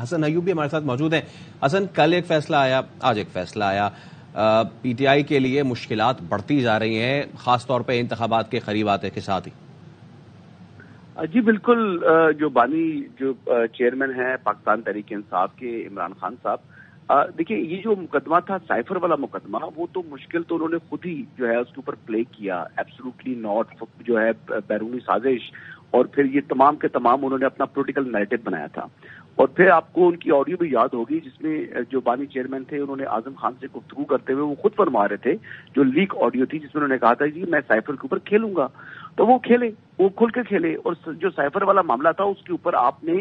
حسن ایوب بھی ہمارے ساتھ موجود ہیں۔ حسن، کل ایک فیصلہ آیا، آج ایک فیصلہ آیا، پی ٹی آئی کے لیے مشکلات بڑھتی جا رہی ہیں، خاص طور پہ انتخابات کے قریب آتے کے ساتھ ہی۔ جی بالکل، جو بانی جو چیئرمین ہیں پاکستان تحریک انصاف کے عمران خان صاحب، دیکھیے یہ جو مقدمہ تھا سائفر والا مقدمہ، وہ تو مشکل تو انہوں نے خود ہی جو ہے اس کے اوپر پلے کیا، ایبسولوٹلی ناٹ جو ہے بیرونی سازش، اور پھر یہ تمام کے تمام انہوں نے اپنا پولیٹیکل نیریٹو بنایا تھا۔ اور پھر آپ کو ان کی آڈیو بھی یاد ہوگی جس میں جو بانی چیئرمین تھے انہوں نے اعظم خان سے گفتگو کرتے ہوئے وہ خود فرما رہے تھے، جو لیک آڈیو تھی جس میں انہوں نے کہا تھا جی میں سائفر کے اوپر کھیلوں گا، تو وہ کھیلے، وہ کھل کے کھیلے۔ اور جو سائفر والا معاملہ تھا اس کے اوپر آپ نے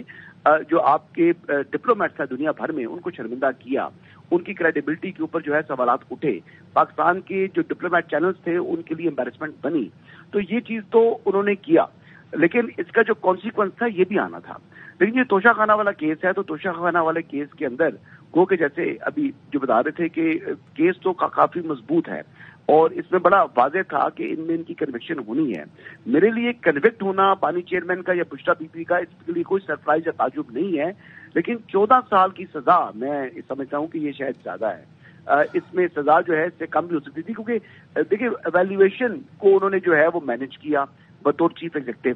جو آپ کے ڈپلومیٹس ہیں دنیا بھر میں ان کو شرمندہ کیا، ان کی کریڈیبلٹی کے اوپر جو ہے سوالات اٹھے، پاکستان کے جو ڈپلومیٹ چینلز تھے ان کے لیے امبیرسمنٹ بنی، تو یہ چیز تو انہوں نے کیا، لیکن اس کا جو کانسیکوینس تھا یہ بھی آنا تھا۔ لیکن یہ توشہ خانہ والا کیس ہے، تو توشہ خانہ والے کیس کے اندر گو کہ جیسے ابھی جو بتا رہے تھے کہ کیس تو کافی مضبوط ہے اور اس میں بڑا واضح تھا کہ ان میں ان کی کنوکشن ہونی ہے۔ میرے لیے کنوکٹ ہونا بانی چیئرمین کا یا بشرا بی بی کا اس کے لیے کوئی سرپرائز یا تعجب نہیں ہے، لیکن 14 سال کی سزا میں سمجھتا ہوں کہ یہ شاید زیادہ ہے۔ اس میں سزا جو ہے اس سے کم بھی ہو سکتی تھی، کیونکہ دیکھیں ایویلیویشن کو انہوں نے جو ہے وہ مینج کیا بطور چیف ایگزیکٹو۔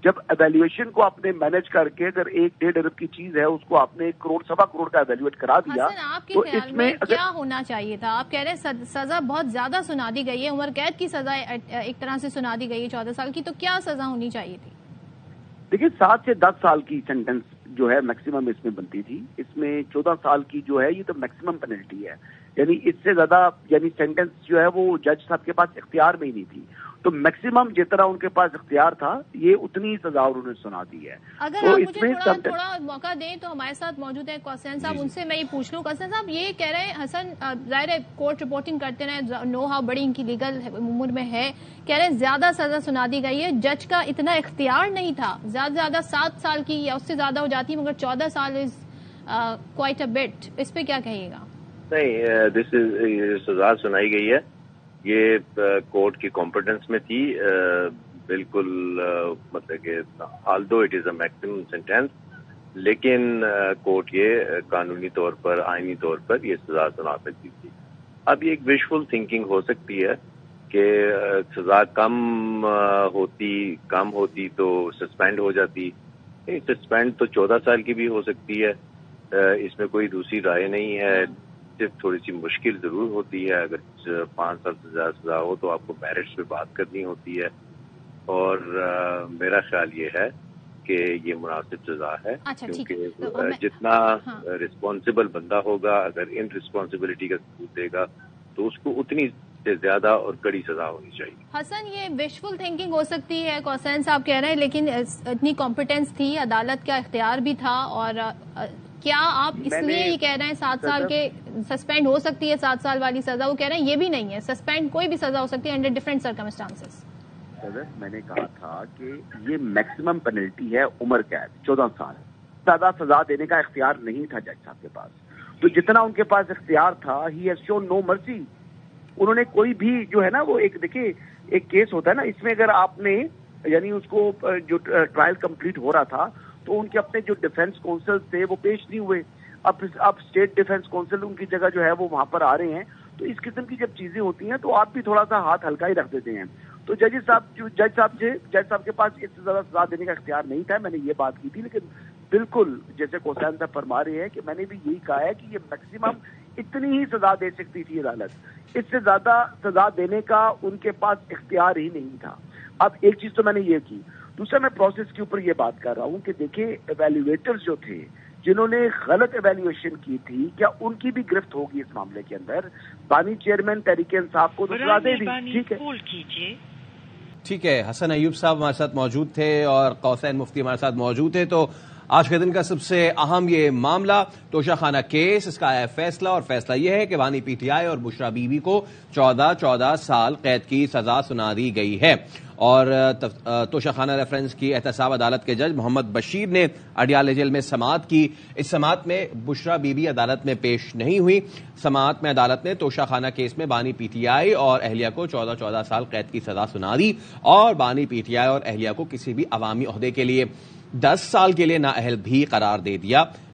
جب ایویلیویشن کو آپ نے مینج کر کے اگر 1.5 ارب کی چیز ہے اس کو آپ نے 1 کروڑ 1.25 کروڑ کا ایویلیویٹ کرا دیا، تو اس میں کیا ہونا چاہیے تھا؟ آپ کہہ رہے ہیں سزا بہت زیادہ سنا دی گئی ہے، عمر قید کی سزا ایک طرح سے سنا دی گئی ہے 14 سال کی، تو کیا سزا ہونی چاہیے تھی؟ دیکھیے 7 سے 10 سال کی سینٹنس جو ہے میکسیمم اس میں بنتی تھی، اس میں 14 سال کی جو ہے یہ تو میکسیمم پینلٹی ہے، یعنی اس سے زیادہ یعنی سینٹنس جو ہے وہ جج صاحب کے پاس اختیار میں ہی نہیں تھی، تو میکسیمم جتنا ان کے پاس اختیار تھا یہ اتنی سزا انہوں نے سنا دی ہے۔ اگر آپ مجھے تھوڑا موقع دیں تو ہمارے ساتھ موجود ہیں قاسم صاحب، ان سے میں یہ پوچھ لوں۔ قاسم صاحب یہ کہہ رہے ہیں حسن، ظاہر ہے کورٹ رپورٹنگ کرتے رہے، نو ہاؤ بڑی ان کی لیگل عمر میں ہے، کہہ رہے ہیں زیادہ سزا سنا دی گئی ہے، جج کا اتنا اختیار نہیں تھا، زیادہ سے زیادہ 7 سال کی یا اس سے زیادہ ہو جاتی، مگر 14 سال از کوائٹ اے بٹ، اس پہ کیا کہیے گا؟ نہیں، سزا سنائی گئی ہے، یہ کورٹ کی کمپیٹنس میں تھی، بالکل مطلب کہ آلدو it is a maximum sentence, لیکن کورٹ یہ قانونی طور پر آئینی طور پر یہ سزا سنا سکتی تھی۔ اب یہ ایک وشفل تھنکنگ ہو سکتی ہے کہ سزا کم ہوتی تو سسپینڈ ہو جاتی، سسپینڈ تو 14 سال کی بھی ہو سکتی ہے، اس میں کوئی دوسری رائے نہیں ہے، صرف تھوڑی سی مشکل ضرور ہوتی ہے، اگر 5 سال سے زیادہ سزا ہو تو آپ کو میرٹس پہ بات کرنی ہوتی ہے، اور میرا خیال یہ ہے کہ یہ مناسب سزا ہے، کیونکہ جتنا رسپانسبل بندہ ہوگا اگر ان رسپانسبلٹی کا ثبوت دے گا تو اس کو اتنی سے زیادہ اور کڑی سزا ہونی چاہیے۔ حسن یہ وشفل تھنکنگ ہو سکتی ہے، قاسم صاحب کہہ رہے ہیں، لیکن اتنی کمپیٹنس تھی، عدالت کا اختیار بھی تھا، اور کیا آپ اس لیے یہ کہہ رہے ہیں 7 سال کے سسپینڈ ہو سکتی ہے 7 سال والی سزا؟ وہ کہہ رہے ہیں یہ بھی نہیں ہے، سسپینڈ کوئی بھی سزا ہو سکتی ہے انڈر ڈفرینٹ سرکمسٹانسز۔ میں نے کہا تھا کہ یہ میکسیمم پینلٹی ہے عمر قید 14 سال، زیادہ سزا دینے کا اختیار نہیں تھا جج صاحب کے پاس، تو جتنا ان کے پاس اختیار تھا ہی ہیز شون نو مرسی، انہوں نے کوئی بھی جو ہے نا وہ ایک دیکھیے ایک کیس ہوتا ہے نا، اس میں اگر آپ نے یعنی اس کو جو ٹرائل کمپلیٹ ہو رہا تھا تو ان کے اپنے جو ڈیفنس کونسل تھے وہ پیش نہیں ہوئے، اب اسٹیٹ ڈیفنس کونسل ان کی جگہ جو ہے وہ وہاں پر آ رہے ہیں، تو اس قسم کی جب چیزیں ہوتی ہیں تو آپ بھی تھوڑا سا ہاتھ ہلکا ہی رکھ دیتے ہیں، تو جج صاحب کے پاس اس سے زیادہ سزا دینے کا اختیار نہیں تھا، میں نے یہ بات کی تھی، لیکن بالکل جیسے قاسم صاحب فرما رہے ہیں کہ میں نے بھی یہی کہا ہے کہ یہ میکسیمم اتنی ہی سزا دے سکتی تھی عدالت، اس سے زیادہ سزا دینے کا ان کے پاس اختیار ہی نہیں تھا۔ اب ایک چیز تو میں نے یہ کی، دوسرا میں پروسیس کے اوپر یہ بات کر رہا ہوں کہ دیکھیں ایویلیویٹرز جو تھے جنہوں نے غلط ایویلیویشن کی تھی، کیا ان کی بھی گرفت ہوگی اس معاملے کے اندر؟ بانی چیئرمین تحریک انصاف کو تو سزا دے دی، ٹھیک ہے، ٹھیک ہے۔ حسن ایوب صاحب ہمارے ساتھ موجود تھے اور قاسم مفتی ہمارے ساتھ موجود تھے۔ تو آج کے دن کا سب سے اہم یہ معاملہ توشہ خانہ کیس، اس کا آیا فیصلہ، اور فیصلہ یہ ہے کہ بانی پی ٹی آئی اور بشرا بی بی کو 14 سال قید کی سزا سنا دی گئی ہے، اور توشہ خانہ ریفرنس کی احتساب عدالت کے جج محمد بشیر نے اڈیالہ جیل میں سماعت کی۔ اس سماعت میں بشرا بی بی عدالت میں پیش نہیں ہوئی۔ سماعت میں عدالت نے توشہ خانہ کیس میں بانی پی ٹی آئی اور اہلیہ کو 14 سال قید کی سزا سنا دی، اور بانی پی ٹی آئی اور اہلیہ کو کسی بھی عوامی عہدے کے لیے 10 سال کے لیے نااہل بھی قرار دے دیا۔